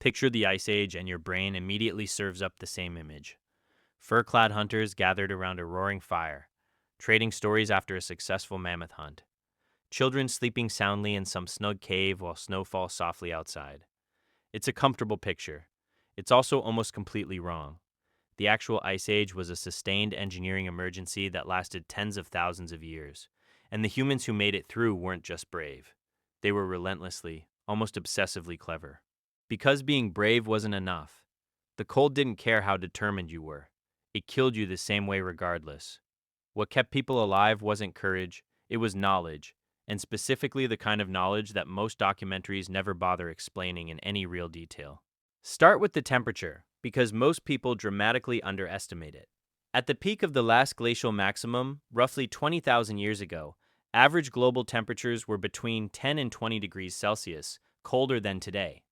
Picture the Ice Age, and your brain immediately serves up the same image. Fur-clad hunters gathered around a roaring fire, trading stories after a successful mammoth hunt. Children sleeping soundly in some snug cave while snow falls softly outside. It's a comfortable picture. It's also almost completely wrong. The actual Ice Age was a sustained engineering emergency that lasted tens of thousands of years. And the humans who made it through weren't just brave. They were relentlessly, almost obsessively clever. Because being brave wasn't enough. The cold didn't care how determined you were. It killed you the same way regardless. What kept people alive wasn't courage, it was knowledge, and specifically the kind of knowledge that most documentaries never bother explaining in any real detail. Start with the temperature, because most people dramatically underestimate it. At the peak of the last glacial maximum, roughly 20,000 years ago, average global temperatures were between 10 and 20 degrees Celsius, colder than today.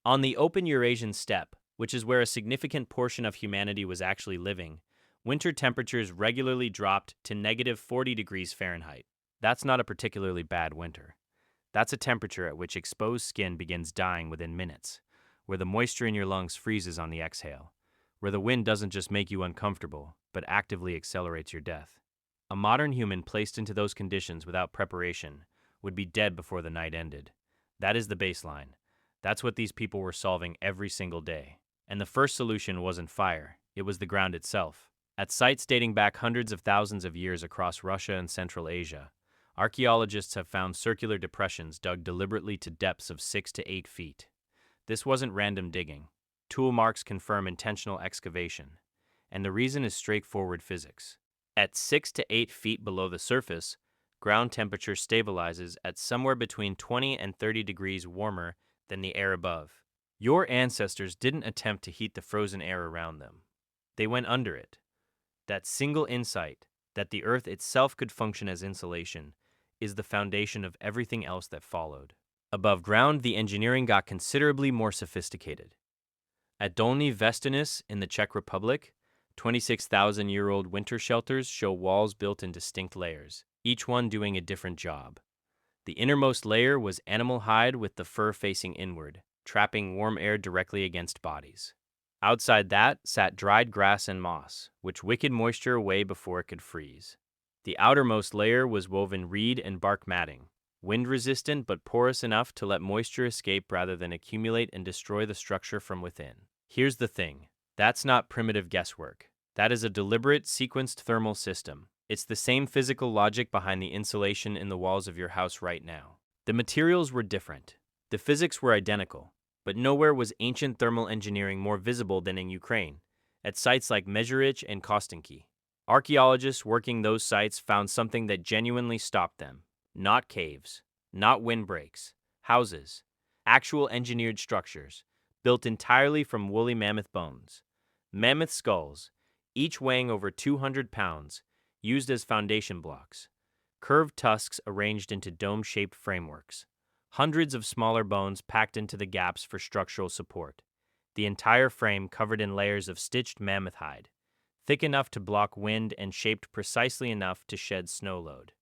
On the open Eurasian steppe, which is where a significant portion of humanity was actually living, winter temperatures regularly dropped to negative 40 degrees Fahrenheit. That's not a particularly bad winter. That's a temperature at which exposed skin begins dying within minutes, where the moisture in your lungs freezes on the exhale, where the wind doesn't just make you uncomfortable, but actively accelerates your death. A modern human placed into those conditions without preparation would be dead before the night ended. That is the baseline. That's what these people were solving every single day. And the first solution wasn't fire, it was the ground itself. At sites dating back hundreds of thousands of years across Russia and Central Asia, archaeologists have found circular depressions dug deliberately to depths of 6 to 8 feet. This wasn't random digging. Tool marks confirm intentional excavation. And the reason is straightforward physics. At 6 to 8 feet below the surface, ground temperature stabilizes at somewhere between 20 and 30 degrees warmer than the air above. Your ancestors didn't attempt to heat the frozen air around them. They went under it. That single insight, that the earth itself could function as insulation, is the foundation of everything else that followed. Above ground, the engineering got considerably more sophisticated. At Dolní Věstonice in the Czech Republic, 26,000-year-old winter shelters show walls built in distinct layers, each one doing a different job. The innermost layer was animal hide with the fur facing inward, trapping warm air directly against bodies. Outside that sat dried grass and moss, which wickeded moisture away before it could freeze. The outermost layer was woven reed and bark matting, wind-resistant but porous enough to let moisture escape rather than accumulate and destroy the structure from within. Here's the thing. That's not primitive guesswork. That is a deliberate, sequenced thermal system. It's the same physical logic behind the insulation in the walls of your house right now. The materials were different. The physics were identical. But nowhere was ancient thermal engineering more visible than in Ukraine, at sites like Mezhyrich and Kostenki. Archaeologists working those sites found something that genuinely stopped them. Not caves, not windbreaks, houses, actual engineered structures, built entirely from woolly mammoth bones. Mammoth skulls, each weighing over 200 pounds, used as foundation blocks. Curved tusks arranged into dome-shaped frameworks. Hundreds of smaller bones packed into the gaps for structural support. The entire frame covered in layers of stitched mammoth hide, thick enough to block wind and shaped precisely enough to shed snow load.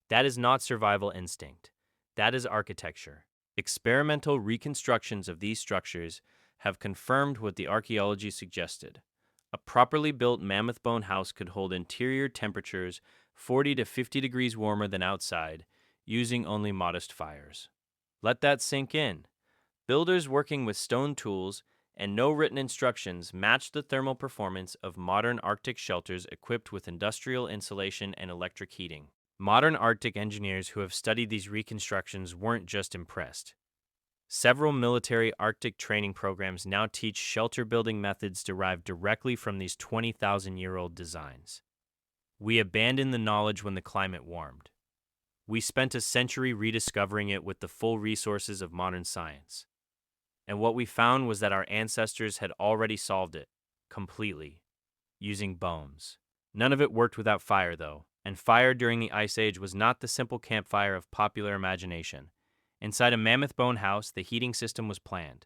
That is not survival instinct. That is architecture. Experimental reconstructions of these structures have confirmed what the archaeology suggested. A properly built mammoth bone house could hold interior temperatures 40 to 50 degrees warmer than outside, using only modest fires. Let that sink in. Builders working with stone tools and no written instructions matched the thermal performance of modern Arctic shelters equipped with industrial insulation and electric heating. Modern Arctic engineers who have studied these reconstructions weren't just impressed. Several military Arctic training programs now teach shelter building methods derived directly from these 20,000-year-old designs. We abandoned the knowledge when the climate warmed. We spent a century rediscovering it with the full resources of modern science. And what we found was that our ancestors had already solved it, completely, using bones. None of it worked without fire, though, and fire during the Ice Age was not the simple campfire of popular imagination. Inside a mammoth bone house, the heating system was planned.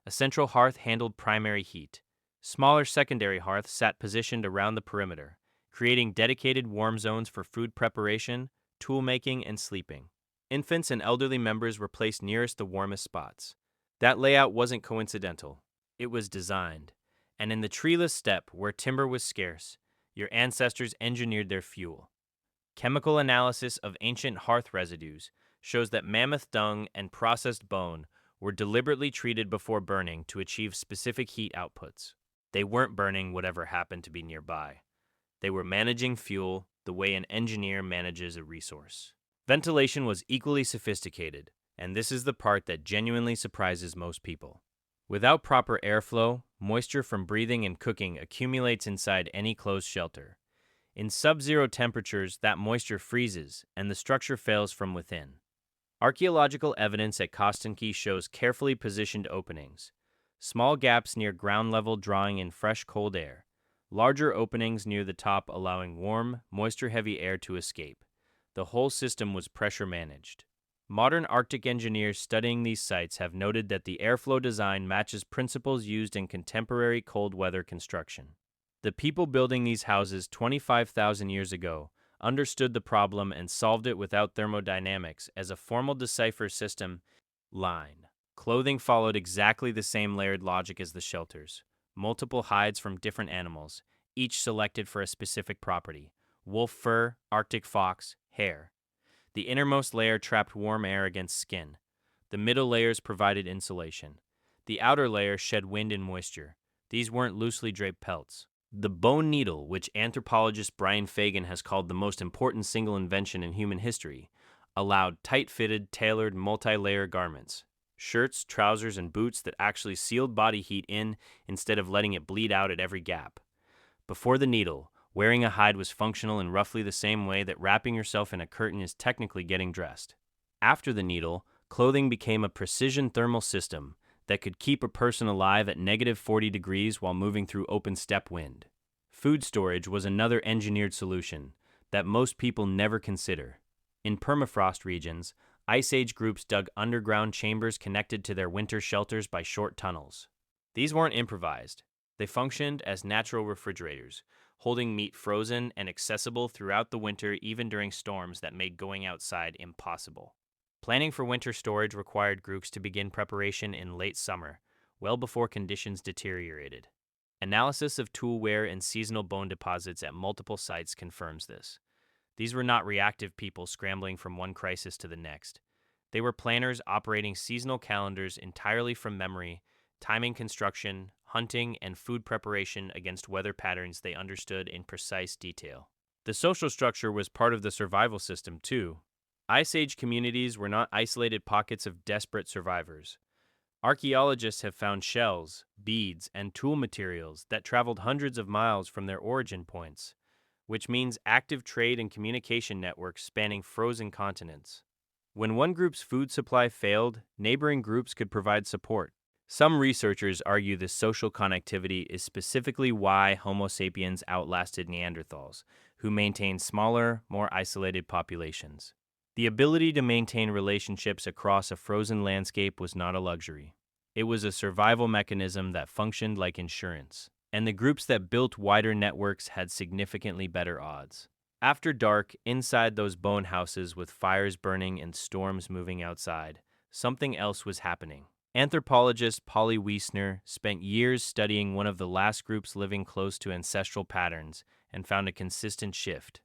A central hearth handled primary heat. Smaller secondary hearths sat positioned around the perimeter, creating dedicated warm zones for food preparation, tool making, and sleeping. Infants and elderly members were placed nearest the warmest spots. That layout wasn't coincidental. It was designed. And in the treeless steppe where timber was scarce, your ancestors engineered their fuel. Chemical analysis of ancient hearth residues shows that mammoth dung and processed bone were deliberately treated before burning to achieve specific heat outputs. They weren't burning whatever happened to be nearby. They were managing fuel the way an engineer manages a resource. Ventilation was equally sophisticated, and this is the part that genuinely surprises most people. Without proper airflow, moisture from breathing and cooking accumulates inside any closed shelter. In sub-zero temperatures, that moisture freezes, and the structure fails from within. Archaeological evidence at Kostanki shows carefully positioned openings, small gaps near ground level drawing in fresh cold air, larger openings near the top allowing warm, moisture-heavy air to escape. The whole system was pressure managed. Modern Arctic engineers studying these sites have noted that the airflow design matches principles used in contemporary cold weather construction. The people building these houses 25,000 years ago understood the problem and solved it without thermodynamics as a formal decipher system. Line. Clothing followed exactly the same layered logic as the shelters. Multiple hides from different animals, each selected for a specific property. Wolf fur, Arctic fox, hair. The innermost layer trapped warm air against skin. The middle layers provided insulation. The outer layer shed wind and moisture. These weren't loosely draped pelts. The bone needle, which anthropologist Brian Fagan has called the most important single invention in human history, allowed tight-fitted, tailored, multi-layer garments. Shirts, trousers, and boots that actually sealed body heat in instead of letting it bleed out at every gap. Before the needle, wearing a hide was functional in roughly the same way that wrapping yourself in a curtain is technically getting dressed. After the needle, clothing became a precision thermal system that could keep a person alive at negative 40 degrees while moving through open steppe wind. Food storage was another engineered solution that most people never consider. In permafrost regions, Ice Age groups dug underground chambers connected to their winter shelters by short tunnels. These weren't improvised. They functioned as natural refrigerators, holding meat frozen and accessible throughout the winter even during storms that made going outside impossible. Planning for winter storage required groups to begin preparation in late summer, well before conditions deteriorated. Analysis of tool wear and seasonal bone deposits at multiple sites confirms this. These were not reactive people scrambling from one crisis to the next. They were planners operating seasonal calendars entirely from memory, timing construction, hunting, and food preparation against weather patterns they understood in precise detail. The social structure was part of the survival system, too. Ice Age communities were not isolated pockets of desperate survivors. Archaeologists have found shells, beads, and tool materials that traveled hundreds of miles from their origin points, which means active trade and communication networks spanning frozen continents. When one group's food supply failed, neighboring groups could provide support. Some researchers argue this social connectivity is specifically why Homo sapiens outlasted Neanderthals, who maintained smaller, more isolated populations. The ability to maintain relationships across a frozen landscape was not a luxury. It was a survival mechanism that functioned like insurance, and the groups that built wider networks had significantly better odds. After dark, inside those bone houses with fires burning and storms moving outside, something else was happening. Anthropologist Polly Wiesner spent years studying one of the last groups living close to ancestral patterns and found a consistent shift.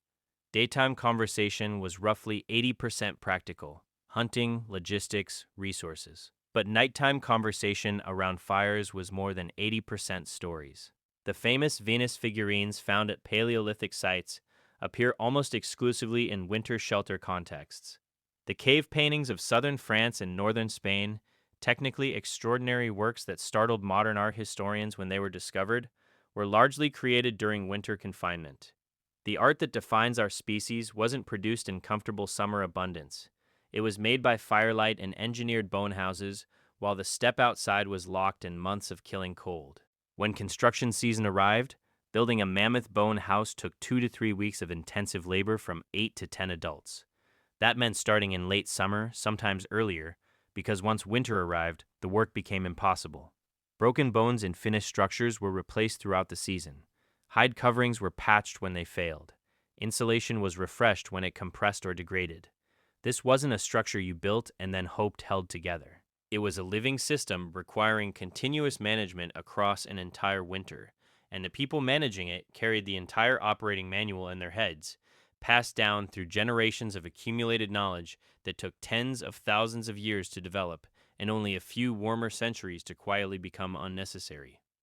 Daytime conversation was roughly 80% practical, hunting, logistics, resources. But nighttime conversation around fires was more than 80% stories. The famous Venus figurines found at Paleolithic sites appear almost exclusively in winter shelter contexts. The cave paintings of southern France and northern Spain, technically extraordinary works that startled modern art historians when they were discovered, were largely created during winter confinement. The art that defines our species wasn't produced in comfortable summer abundance. It was made by firelight and engineered bone houses, while the steppe outside was locked in months of killing cold. When construction season arrived, building a mammoth bone house took 2 to 3 weeks of intensive labor from 8 to 10 adults. That meant starting in late summer, sometimes earlier, because once winter arrived, the work became impossible. Broken bones in finished structures were replaced throughout the season. Hide coverings were patched when they failed. Insulation was refreshed when it compressed or degraded. This wasn't a structure you built and then hoped held together. It was a living system requiring continuous management across an entire winter, and the people managing it carried the entire operating manual in their heads, passed down through generations of accumulated knowledge that took tens of thousands of years to develop and only a few warmer centuries to quietly become unnecessary.